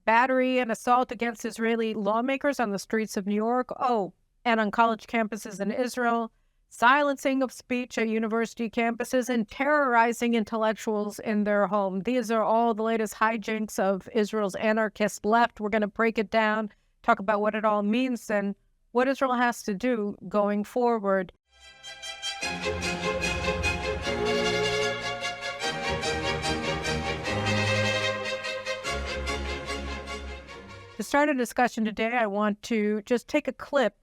battery and assault against Israeli lawmakers on the streets of New York. Oh, and on college campuses in Israel, silencing of speech at university campuses, and terrorizing intellectuals in their home. These are all the latest hijinks of Israel's anarchist left. We're going to break it down, talk about what it all means and what Israel has to do going forward. To start a discussion today, I want to just take a clip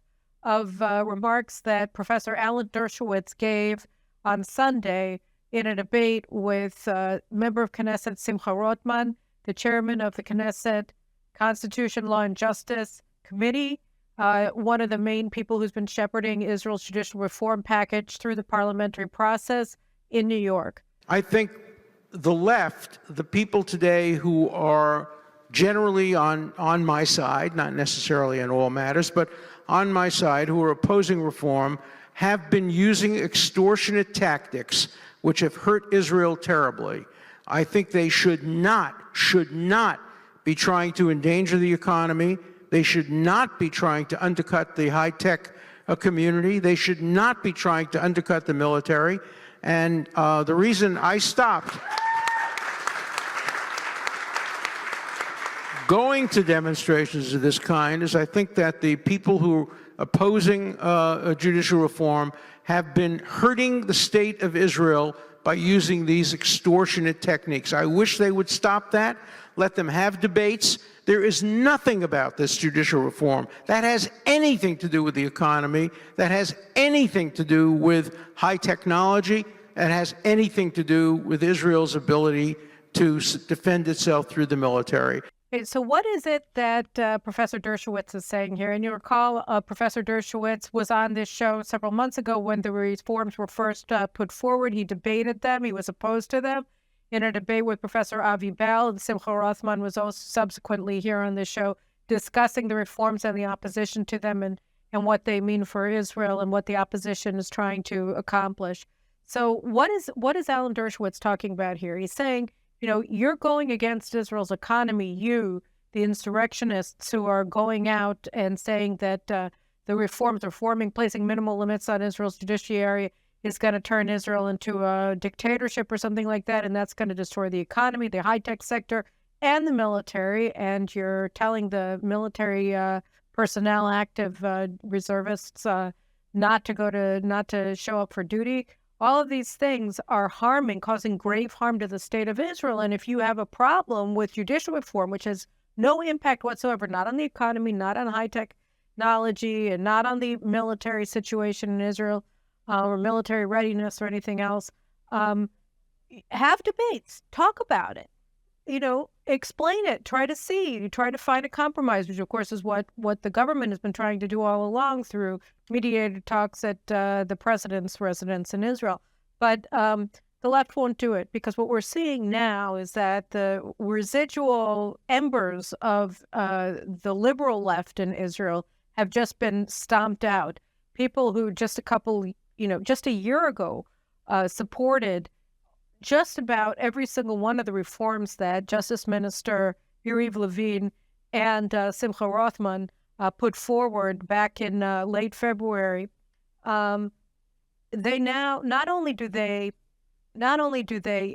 of remarks that Professor Alan Dershowitz gave on Sunday in a debate with member of Knesset Simcha Rothman, the chairman of the Knesset Constitution, Law and Justice Committee, one of the main people who's been shepherding Israel's judicial reform package through the parliamentary process in New York. I think the left, the people today who are generally on my side, not necessarily in all matters, but on my side, who are opposing reform, have been using extortionate tactics which have hurt Israel terribly. I think they should not be trying to endanger the economy. They should not be trying to undercut the high-tech community. They should not be trying to undercut the military. And the reason I stopped going to demonstrations of this kind is I think that the people who are opposing judicial reform have been hurting the state of Israel by using these extortionate techniques. I wish they would stop that, let them have debates. There is nothing about this judicial reform that has anything to do with the economy, that has anything to do with high technology, that has anything to do with Israel's ability to defend itself through the military. So what is it that Professor Dershowitz is saying here? And you recall Professor Dershowitz was on this show several months ago when the reforms were first put forward. He debated them. He was opposed to them in a debate with Professor Avi Bell. And Simcha Rothman was also subsequently here on this show discussing the reforms and the opposition to them and what they mean for Israel and what the opposition is trying to accomplish. So what is Alan Dershowitz talking about here? He's saying, you know, you're going against Israel's economy, you, the insurrectionists who are going out and saying that the reforms, placing minimal limits on Israel's judiciary is going to turn Israel into a dictatorship or something like that, and that's going to destroy the economy, the high-tech sector, and the military, and you're telling the military personnel, active reservists, not to show up for duty. All of these things are causing grave harm to the state of Israel. And if you have a problem with judicial reform, which has no impact whatsoever, not on the economy, not on high technology, and not on the military situation in Israel or military readiness or anything else, have debates, talk about it, explain it, try to find a compromise, which of course is what the government has been trying to do all along through mediated talks at the president's residence in Israel. But the left won't do it because what we're seeing now is that the residual embers of the liberal left in Israel have just been stomped out. People who just a year ago supported just about every single one of the reforms that Justice Minister Yariv Levin and Simcha Rothman put forward back in late February. They now not only do they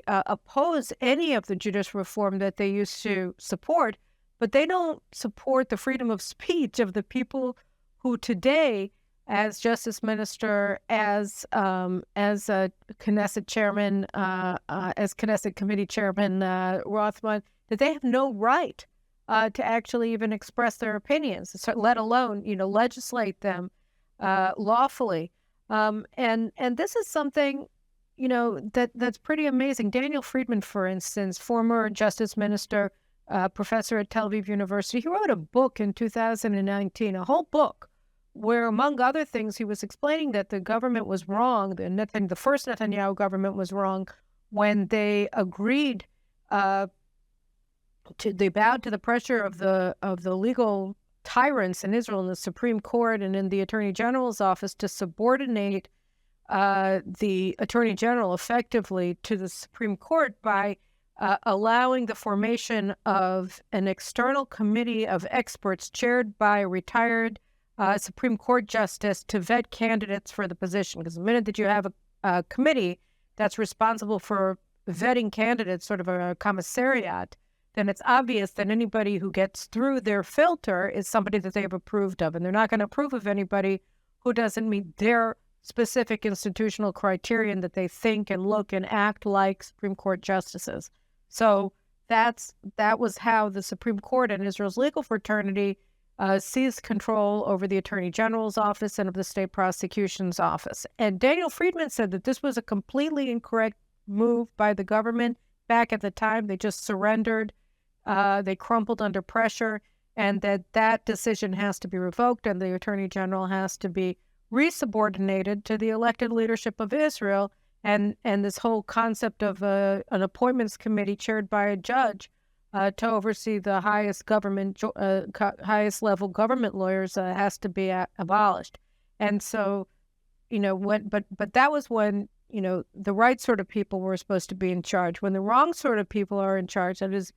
oppose any of the judicial reform that they used to support, but they don't support the freedom of speech of the people who today, as Justice Minister, as Knesset Chairman, as Knesset Committee Chairman Rothman, that they have no right to actually even express their opinions, let alone legislate them lawfully. And this is something that's pretty amazing. Daniel Friedman, for instance, former Justice Minister, professor at Tel Aviv University, he wrote a book in 2019, a whole book, where, among other things, he was explaining that the government was wrong, the first Netanyahu government was wrong when they agreed they bowed to the pressure of the legal tyrants in Israel in the Supreme Court and in the Attorney General's office to subordinate the Attorney General effectively to the Supreme Court by allowing the formation of an external committee of experts chaired by a retired Supreme Court justice to vet candidates for the position. Because the minute that you have a committee that's responsible for vetting candidates, sort of a commissariat, then it's obvious that anybody who gets through their filter is somebody that they've approved of. And they're not going to approve of anybody who doesn't meet their specific institutional criterion that they think and look and act like Supreme Court justices. So that was how the Supreme Court and Israel's legal fraternity seized control over the Attorney General's office and of the state prosecution's office. And Daniel Friedman said that this was a completely incorrect move by the government back at the time. They just surrendered. They crumpled under pressure, and that decision has to be revoked, and the Attorney General has to be resubordinated to the elected leadership of Israel. And this whole concept of an appointments committee chaired by a judge to oversee the highest level government lawyers has to be abolished. And so, but that was when, the right sort of people were supposed to be in charge. When the wrong sort of people are in charge, that is,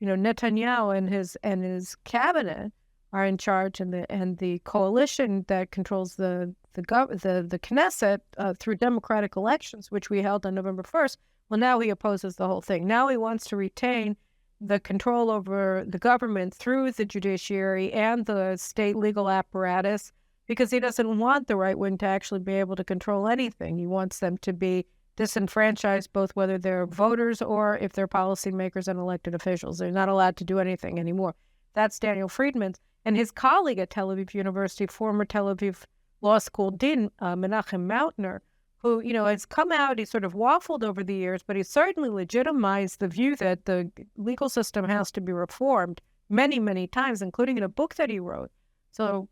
Netanyahu and his cabinet are in charge, and the coalition that controls the Knesset through democratic elections, which we held on November 1st. Well, now he opposes the whole thing. Now he wants to retain the control over the government through the judiciary and the state legal apparatus, because he doesn't want the right wing to actually be able to control anything. He wants them to be disenfranchised, both whether they're voters or if they're policymakers and elected officials. They're not allowed to do anything anymore. That's Daniel Friedman's. And his colleague at Tel Aviv University, former Tel Aviv Law School Dean Menachem Mautner, who, has come out, he's sort of waffled over the years, but he's certainly legitimized the view that the legal system has to be reformed many, many times, including in a book that he wrote. So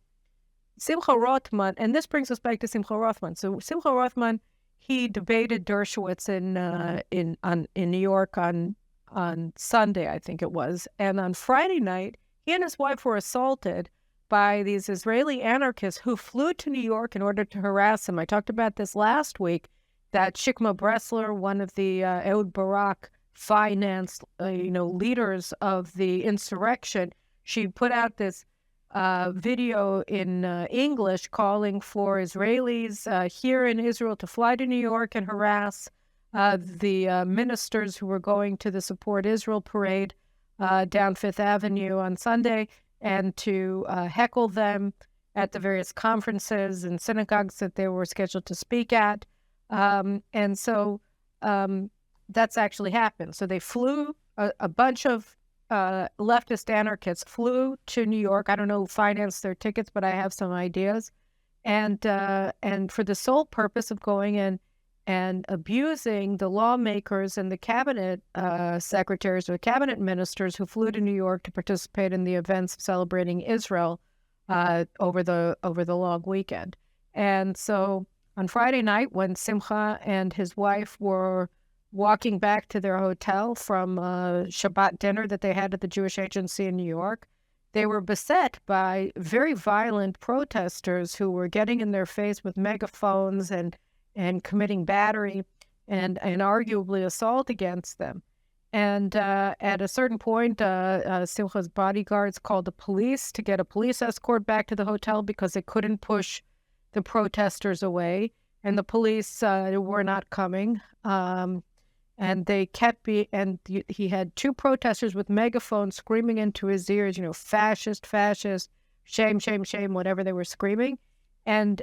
Simcha Rothman, and this brings us back to Simcha Rothman. So Simcha Rothman, he debated Dershowitz in New York on Sunday, I think it was. And on Friday night, he and his wife were assaulted by these Israeli anarchists who flew to New York in order to harass him. I talked about this last week, that Shikma Bressler, one of the Ehud Barak financed, leaders of the insurrection, she put out this video in English calling for Israelis here in Israel to fly to New York and harass the ministers who were going to the Support Israel parade down Fifth Avenue on Sunday, and to heckle them at the various conferences and synagogues that they were scheduled to speak at. And so that's actually happened. So they flew, a bunch of leftist anarchists flew to New York. I don't know who financed their tickets, but I have some ideas. And for the sole purpose of going in and abusing the lawmakers and the cabinet secretaries or the cabinet ministers who flew to New York to participate in the events of celebrating Israel over the long weekend. And so on Friday night, when Simcha and his wife were walking back to their hotel from a Shabbat dinner that they had at the Jewish Agency in New York, they were beset by very violent protesters who were getting in their face with megaphones and committing battery and arguably assault against them. And at a certain point, Simcha's bodyguards called the police to get a police escort back to the hotel because they couldn't push the protesters away. And the police were not coming. And they kept he had two protesters with megaphones screaming into his ears, fascist, fascist, shame, shame, shame, whatever they were screaming. And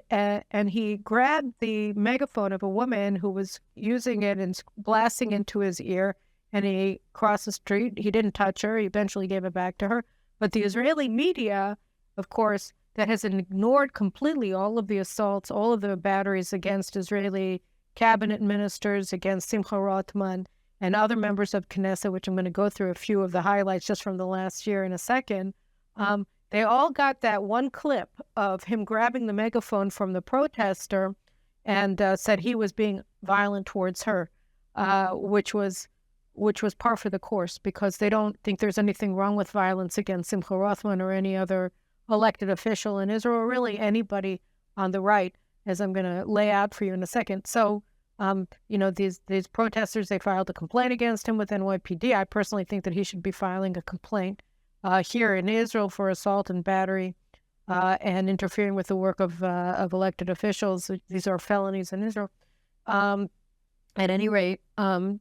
he grabbed the megaphone of a woman who was using it and blasting into his ear, and he crossed the street. He didn't touch her. He eventually gave it back to her. But the Israeli media, of course, that has ignored completely all of the assaults, all of the batteries against Israeli cabinet ministers, against Simcha Rothman and other members of Knesset, which I'm going to go through a few of the highlights just from the last year in a second. They all got that one clip of him grabbing the megaphone from the protester and said he was being violent towards her, which was par for the course, because they don't think there's anything wrong with violence against Simcha Rothman or any other elected official in Israel, or really anybody on the right, as I'm going to lay out for you in a second. So These protesters, they filed a complaint against him with NYPD. I personally think that he should be filing a complaint here in Israel for assault and battery and interfering with the work of elected officials. These are felonies in Israel. At any rate, the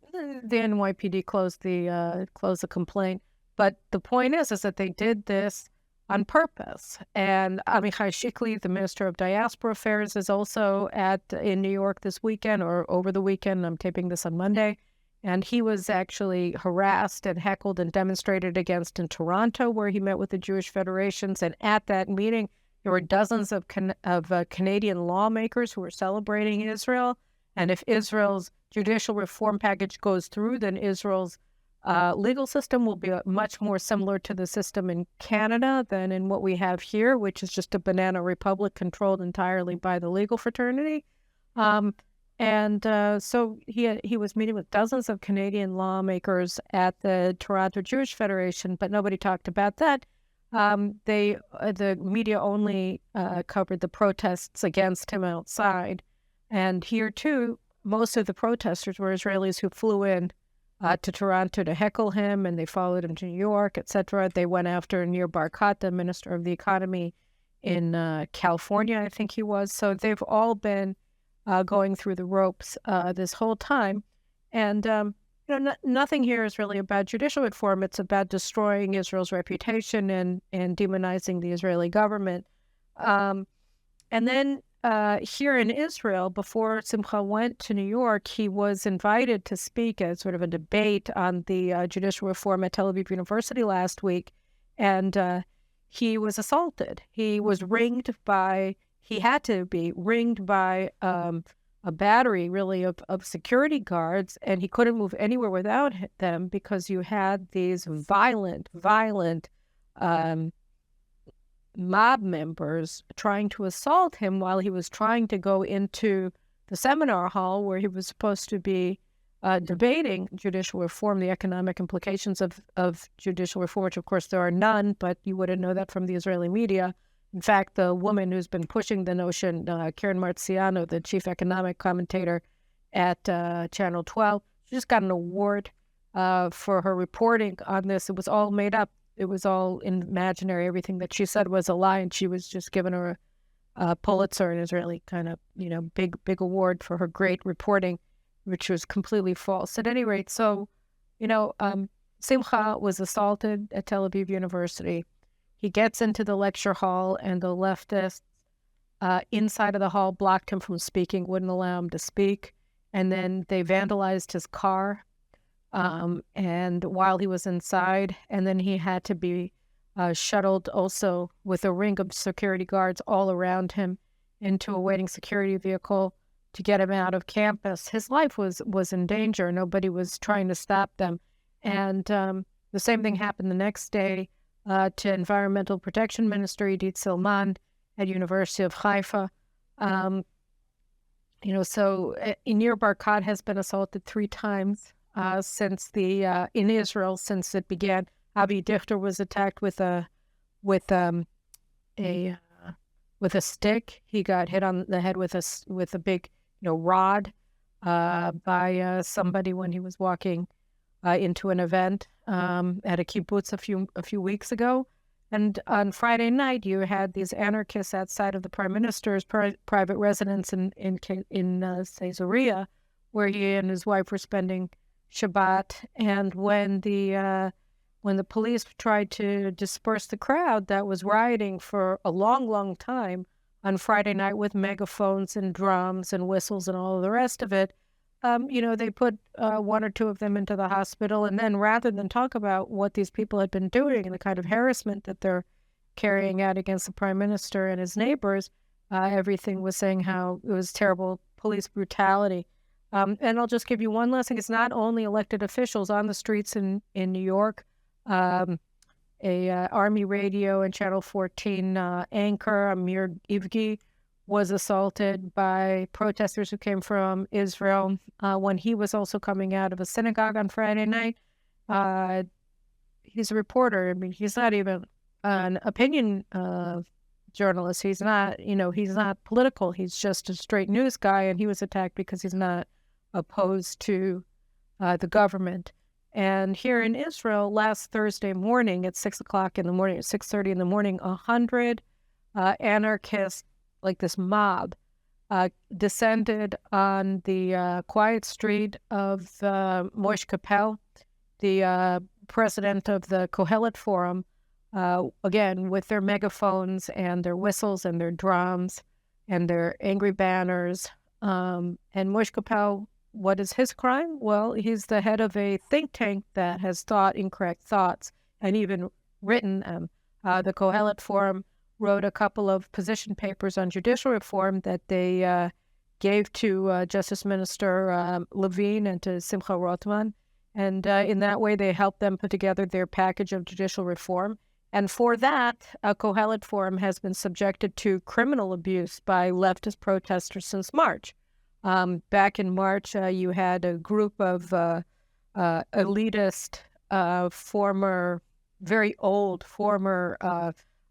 NYPD closed the complaint. But the point is that they did this on purpose. And Amichai Shikli, the Minister of Diaspora Affairs, is also in New York this weekend or over the weekend. I'm taping this on Monday. And he was actually harassed and heckled and demonstrated against in Toronto, where he met with the Jewish federations. And at that meeting, there were dozens of Canadian lawmakers who were celebrating Israel. And if Israel's judicial reform package goes through, then Israel's legal system will be much more similar to the system in Canada than in what we have here, which is just a banana republic controlled entirely by the legal fraternity. So he was meeting with dozens of Canadian lawmakers at the Toronto Jewish Federation, but nobody talked about that. The media only covered the protests against him outside. And here, too, most of the protesters were Israelis who flew in to Toronto to heckle him, and they followed him to New York, etc. They went after Nir Barkat, the Minister of the Economy in California, I think he was. So they've all been going through the ropes this whole time. And nothing here is really about judicial reform. It's about destroying Israel's reputation and demonizing the Israeli government. And then here in Israel, before Simcha went to New York, he was invited to speak at sort of a debate on the judicial reform at Tel Aviv University last week, and he was assaulted. He had to be ringed by a battery, really, of security guards, and he couldn't move anywhere without them because you had these violent mob members trying to assault him while he was trying to go into the seminar hall where he was supposed to be debating judicial reform, the economic implications of judicial reform, which of course there are none, but you wouldn't know that from the Israeli media. In fact, the woman who's been pushing the notion, Karen Marciano, the chief economic commentator at Channel 12, she just got an award for her reporting on this. It was all made up. It was all imaginary. Everything that she said was a lie, and she was just given her a Pulitzer, an Israeli kind of, big award for her great reporting, which was completely false. At any rate, so, Simcha was assaulted at Tel Aviv University. He gets into the lecture hall, and the leftists inside of the hall blocked him from speaking, wouldn't allow him to speak, and then they vandalized his car. And while he was inside, and then he had to be shuttled also with a ring of security guards all around him into a waiting security vehicle to get him out of campus. His life was in danger. Nobody was trying to stop them. And the same thing happened the next day to Environmental Protection Minister Idit Silman at University of Haifa. So Nir Barkat has been assaulted 3 times. In Israel since it began. Avi Dichter was attacked with a stick. He got hit on the head with a big rod by somebody when he was walking into an event at a kibbutz a few weeks ago. And on Friday night, you had these anarchists outside of the Prime Minister's private residence in Caesarea, where he and his wife were spending Shabbat, and when the police tried to disperse the crowd that was rioting for a long time on Friday night with megaphones and drums and whistles and all of the rest of it, they put 1 or 2 of them into the hospital, and then rather than talk about what these people had been doing and the kind of harassment that they're carrying out against the Prime Minister and his neighbors, everything was saying how it was terrible police brutality. And I'll just give you one last thing. It's not only elected officials on the streets in New York. Army radio and Channel 14 anchor, Amir Ivgi, was assaulted by protesters who came from Israel when he was also coming out of a synagogue on Friday night. He's a reporter. I mean, he's not even an opinion journalist. He's not political. He's just a straight news guy, and he was attacked because he's not opposed to the government. And here in Israel, last Thursday morning at 6 o'clock in the morning, at 6:30 in the morning, 100 anarchists, like this mob, descended on the quiet street of Moshe Capel, the president of the Kohelet Forum, again, with their megaphones and their whistles and their drums and their angry banners. And Moshe Capel, what is his crime? Well, he's the head of a think tank that has thought incorrect thoughts and even written them. The Kohelet Forum wrote a couple of position papers on judicial reform that they gave to Justice Minister Levine and to Simcha Rothman. And in that way, they helped them put together their package of judicial reform. And for that, Kohelet Forum has been subjected to criminal abuse by leftist protesters since March. Back in March, you had a group of elitist, very old former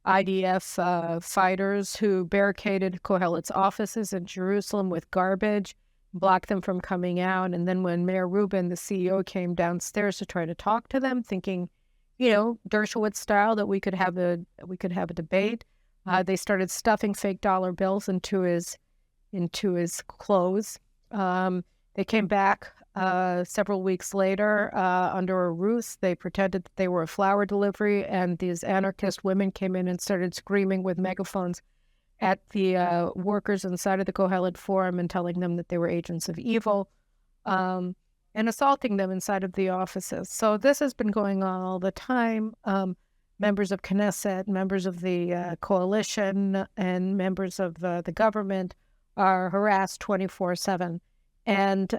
IDF fighters who barricaded Kohelet's offices in Jerusalem with garbage, blocked them from coming out. And then when Mayor Rubin, the CEO, came downstairs to try to talk to them, thinking, Dershowitz style, that we could have a debate, they started stuffing fake dollar bills into his clothes. They came back several weeks later under a ruse. They pretended that they were a flower delivery, and these anarchist women came in and started screaming with megaphones at the workers inside of the Kohelet Forum and telling them that they were agents of evil, and assaulting them inside of the offices. So this has been going on all the time. Members of Knesset, members of the coalition, and members of the government are harassed 24/7. And,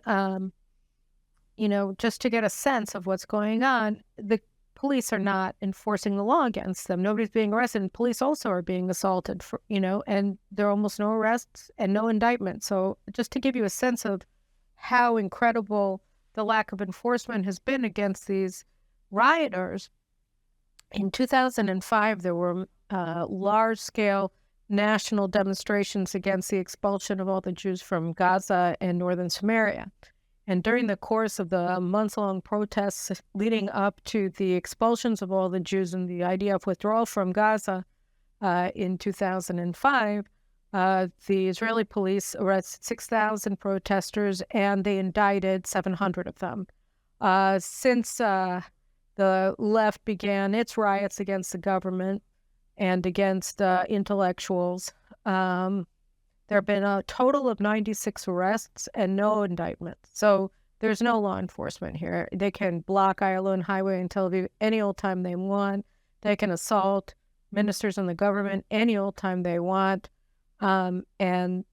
just to get a sense of what's going on, the police are not enforcing the law against them. Nobody's being arrested. And police also are being assaulted, and there are almost no arrests and no indictments. So just to give you a sense of how incredible the lack of enforcement has been against these rioters, in 2005, there were large-scale national demonstrations against the expulsion of all the Jews from Gaza and northern Samaria. And during the course of the months-long protests leading up to the expulsions of all the Jews and the IDF withdrawal from Gaza in 2005, the Israeli police arrested 6,000 protesters, and they indicted 700 of them. Since the left began its riots against the government and against intellectuals, there have been a total of 96 arrests and no indictments. So there's no law enforcement here. They can block Ayalon Highway and Tel Aviv any old time they want. They can assault ministers in the government any old time they want. And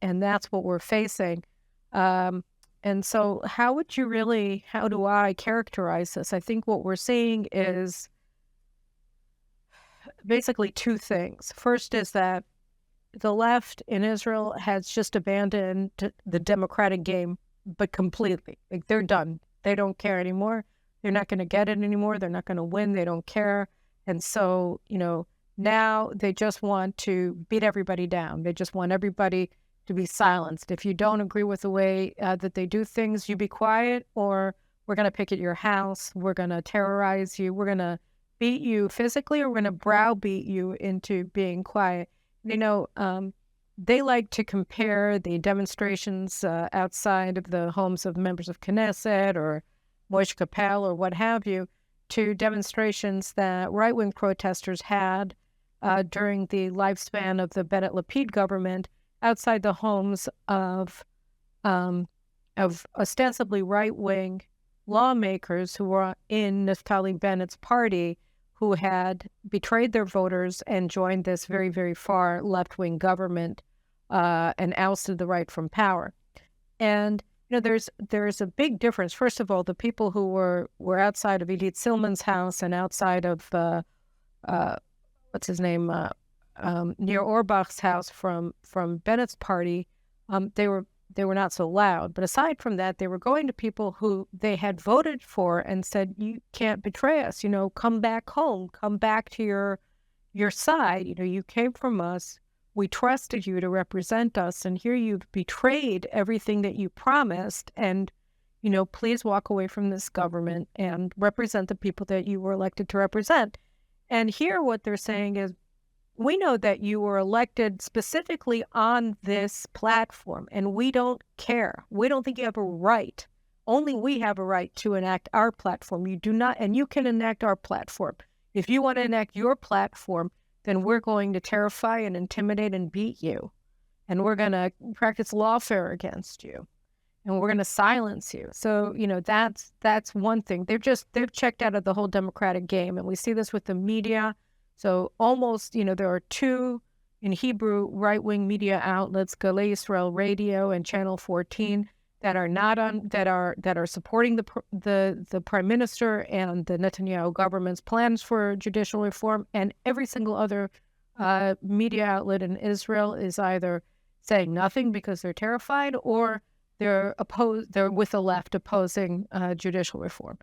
that's what we're facing. And so how do I characterize this? I think what we're seeing is basically two things. First is that the left in Israel has just abandoned the democratic game, but completely. Like, they're done. They don't care anymore. They're not going to get it anymore. They're not going to win. They don't care. And so, now they just want to beat everybody down. They just want everybody to be silenced. If you don't agree with the way that they do things, you be quiet, or we're going to picket your house. We're going to terrorize you. We're going to beat you physically, or we're going to browbeat you into being quiet. They like to compare the demonstrations outside of the homes of members of Knesset or Moshe Capel or what have you to demonstrations that right-wing protesters had during the lifespan of the Bennett-Lapid government outside the homes of ostensibly right-wing lawmakers who were in Naftali Bennett's party, who had betrayed their voters and joined this very, very far left-wing government and ousted the right from power. And there's a big difference. First of all, the people who were outside of Edith Silman's house and outside of what's his name, Nir Orbach's house from Bennett's party, they were not so loud. But aside from that, they were going to people who they had voted for and said, "You can't betray us. Come back home. Come back to your side. You came from us. We trusted you to represent us, and here you've betrayed everything that you promised, and please walk away from this government and represent the people that you were elected to represent. And here what they're saying is, we know that you were elected specifically on this platform, and we don't care. We don't think you have a right. Only we have a right to enact our platform. You do not, and you can enact our platform. If you want to enact your platform, then we're going to terrify and intimidate and beat you. And we're going to practice lawfare against you. And we're going to silence you. So, that's one thing. They've checked out of the whole democratic game. And we see this with the media. So almost, there are two in Hebrew right-wing media outlets, Galei Israel Radio and Channel 14, that are not on, that are supporting the Prime Minister and the Netanyahu government's plans for judicial reform. And every single other media outlet in Israel is either saying nothing because they're terrified, or they're with the left opposing judicial reform.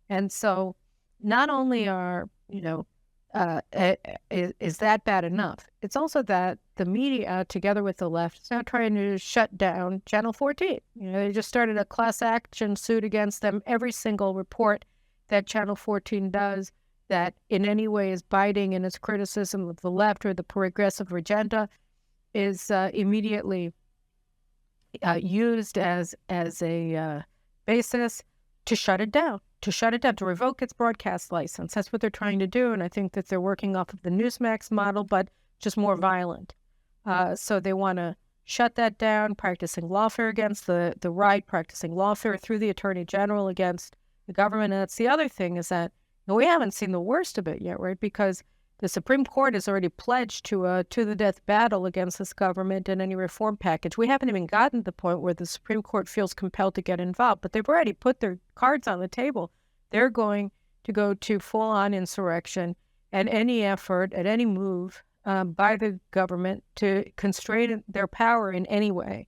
And so not only are, is that bad enough? It's also that the media, together with the left, is now trying to shut down Channel 14. They just started a class action suit against them. Every single report that Channel 14 does that in any way is biting in its criticism of the left or the progressive agenda is immediately used as a basis to shut it down, to revoke its broadcast license. That's what they're trying to do, and I think that they're working off of the Newsmax model, but just more violent. So they want to shut that down, practicing lawfare against the right, practicing lawfare through the Attorney General against the government. And that's the other thing, is that we haven't seen the worst of it yet, right? Because the Supreme Court has already pledged to the death battle against this government and any reform package. We haven't even gotten to the point where the Supreme Court feels compelled to get involved, but they've already put their cards on the table. They're going to go to full-on insurrection at any effort, at any move by the government to constrain their power in any way.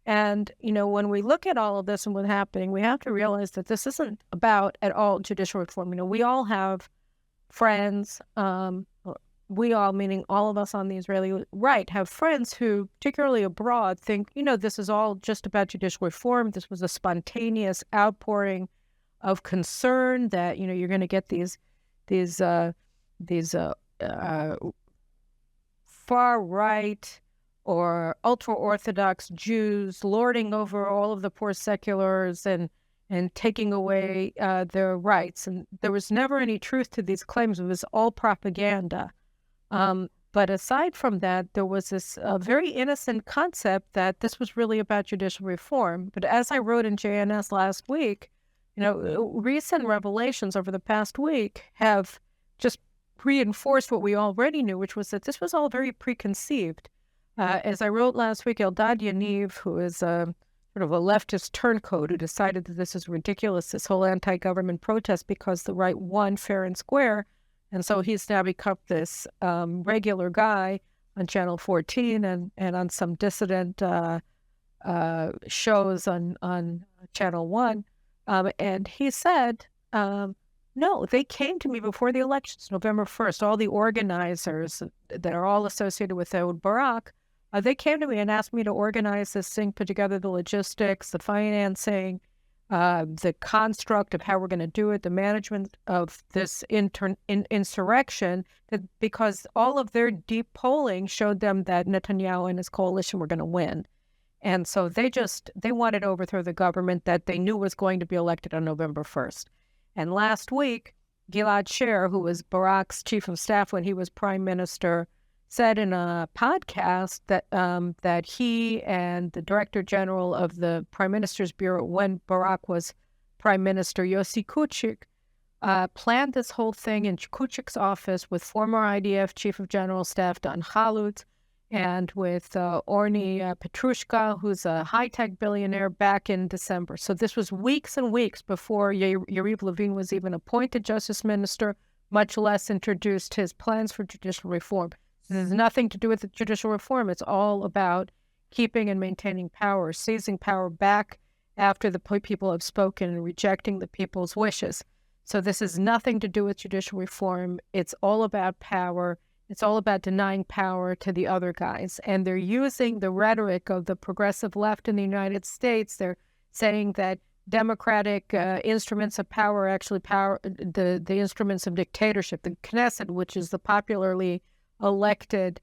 And, when we look at all of this and what's happening, we have to realize that this isn't about at all judicial reform. We all have friends, we all, meaning all of us on the Israeli right, have friends who, particularly abroad, think, this is all just about judicial reform. This was a spontaneous outpouring of concern that, you're going to get these far right or ultra-Orthodox Jews lording over all of the poor seculars and taking away their rights. And there was never any truth to these claims. It was all propaganda. But aside from that, there was this very innocent concept that this was really about judicial reform. But as I wrote in JNS last week, recent revelations over the past week have just reinforced what we already knew, which was that this was all very preconceived. As I wrote last week, Eldad Yaniv, who is sort of a leftist turncoat who decided that this is ridiculous, this whole anti-government protest, because the right won fair and square. And so he's now become this regular guy on Channel 14 and on some dissident shows on Channel 1. And he said, no, they came to me before the elections, November 1st. All the organizers that are all associated with Ehud Barak, they came to me and asked me to organize this thing, put together the logistics, the financing, the construct of how we're going to do it, the management of this insurrection, because all of their deep polling showed them that Netanyahu and his coalition were going to win. And so they wanted to overthrow the government that they knew was going to be elected on November 1st. And last week, Gilad Sher, who was Barak's chief of staff when he was prime minister, said in a podcast that he and the director general of the Prime Minister's Bureau when Barak was prime minister, Yossi Kuchik, planned this whole thing in Kuchik's office with former IDF chief of general staff Dan Chalutz and with Orni Petrushka, who's a high-tech billionaire, back in December. So this was weeks and weeks before Yariv Levin was even appointed justice minister, much less introduced his plans for judicial reform. This has nothing to do with the judicial reform. It's all about keeping and maintaining power, seizing power back after the people have spoken and rejecting the people's wishes. So this has nothing to do with judicial reform. It's all about power. It's all about denying power to the other guys. And they're using the rhetoric of the progressive left in the United States. They're saying that democratic instruments of power are actually the instruments of dictatorship. The Knesset, which is the popularly elected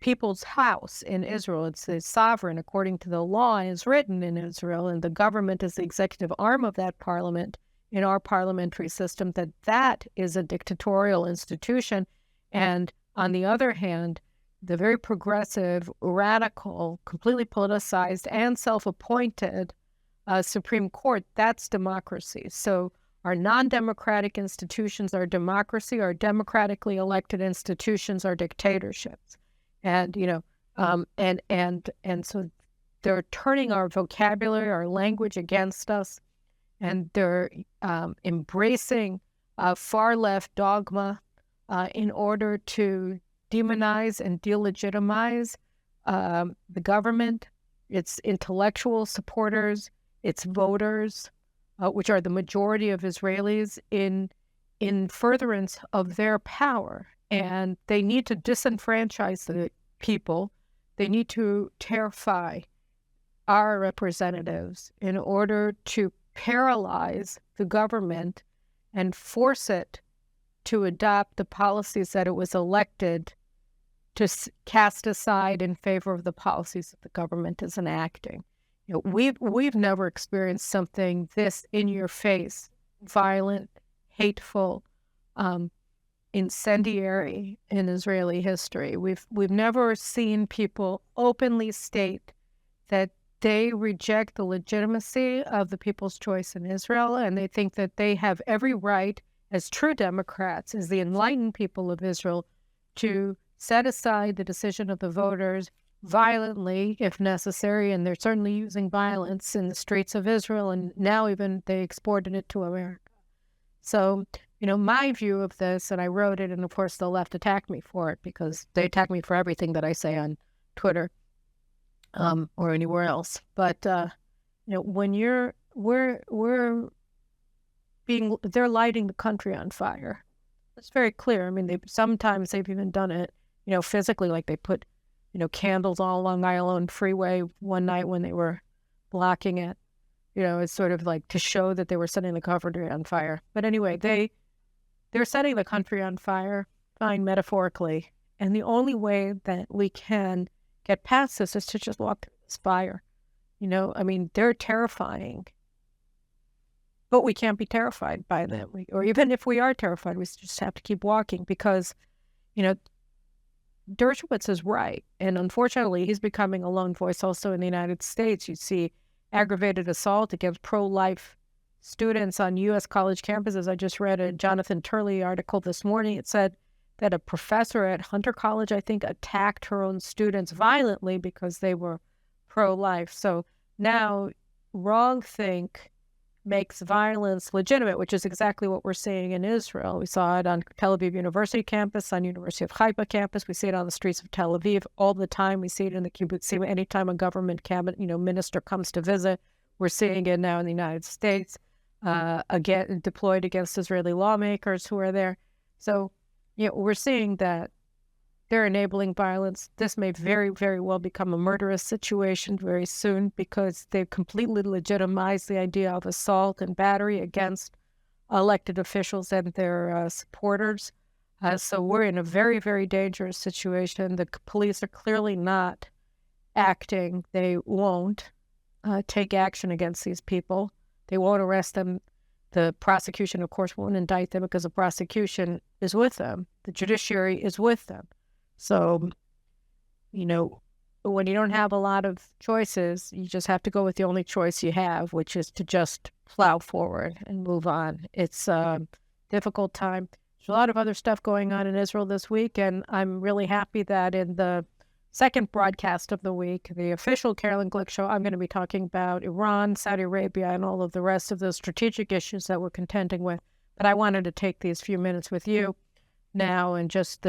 people's house in Israel, it's the sovereign according to the law is written in Israel, and the government is the executive arm of that parliament in our parliamentary system, that is a dictatorial institution. And on the other hand, the very progressive, radical, completely politicized and self-appointed Supreme Court, that's democracy. So our non-democratic institutions are democracy, our democratically elected institutions are dictatorships. And, and so they're turning our vocabulary, our language against us, and they're embracing far-left dogma in order to demonize and delegitimize the government, its intellectual supporters, its voters, which are the majority of Israelis, in furtherance of their power. And they need to disenfranchise the people. They need to terrify our representatives in order to paralyze the government and force it to adopt the policies that it was elected to cast aside in favor of the policies that the government is enacting. We've never experienced something this in your face, violent, hateful, incendiary in Israeli history. We've never seen people openly state that they reject the legitimacy of the people's choice in Israel, and they think that they have every right, as true Democrats, as the enlightened people of Israel, to set aside the decision of the voters violently, if necessary, and they're certainly using violence in the streets of Israel, and now even they exported it to America. So, my view of this, and I wrote it, and of course the left attacked me for it because they attack me for everything that I say on Twitter or anywhere else. But when they're lighting the country on fire. It's very clear. I mean, sometimes they've even done it, physically, like they put, candles all along Long Freeway one night when they were blocking it. It's sort of like to show that they were setting the country on fire. But anyway, they're setting the country on fire, fine, metaphorically. And the only way that we can get past this is to just walk through this fire. They're terrifying. But we can't be terrified by them. Or even if we are terrified, we just have to keep walking because, Dershowitz is right. And unfortunately, he's becoming a lone voice also in the United States. You see aggravated assault against pro-life students on U.S. college campuses. I just read a Jonathan Turley article this morning. It said that a professor at Hunter College, I think, attacked her own students violently because they were pro-life. So now wrongthink makes violence legitimate, which is exactly what we're seeing in Israel. We saw it on Tel Aviv University campus, on University of Haifa campus. We see it on the streets of Tel Aviv all the time. We see it in the kibbutzim. Anytime a government cabinet, minister comes to visit, we're seeing it now in the United States, again deployed against Israeli lawmakers who are there. So, we're seeing that they're enabling violence. This may very, very well become a murderous situation very soon because they've completely legitimized the idea of assault and battery against elected officials and their supporters. So we're in a very, very dangerous situation. The police are clearly not acting. They won't take action against these people. They won't arrest them. The prosecution, of course, won't indict them because the prosecution is with them. The judiciary is with them. So, when you don't have a lot of choices, you just have to go with the only choice you have, which is to just plow forward and move on. It's a difficult time. There's a lot of other stuff going on in Israel this week, and I'm really happy that in the second broadcast of the week, the official Carolyn Glick show, I'm going to be talking about Iran, Saudi Arabia, and all of the rest of the strategic issues that we're contending with. But I wanted to take these few minutes with you now and just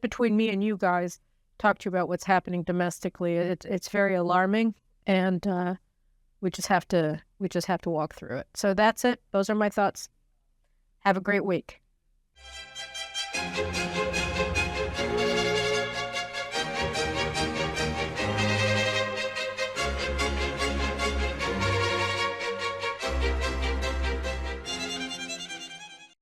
between me and you guys, talk to you about what's happening domestically. It's very alarming, and we just have to walk through it. So that's it. Those are my thoughts. Have a great week.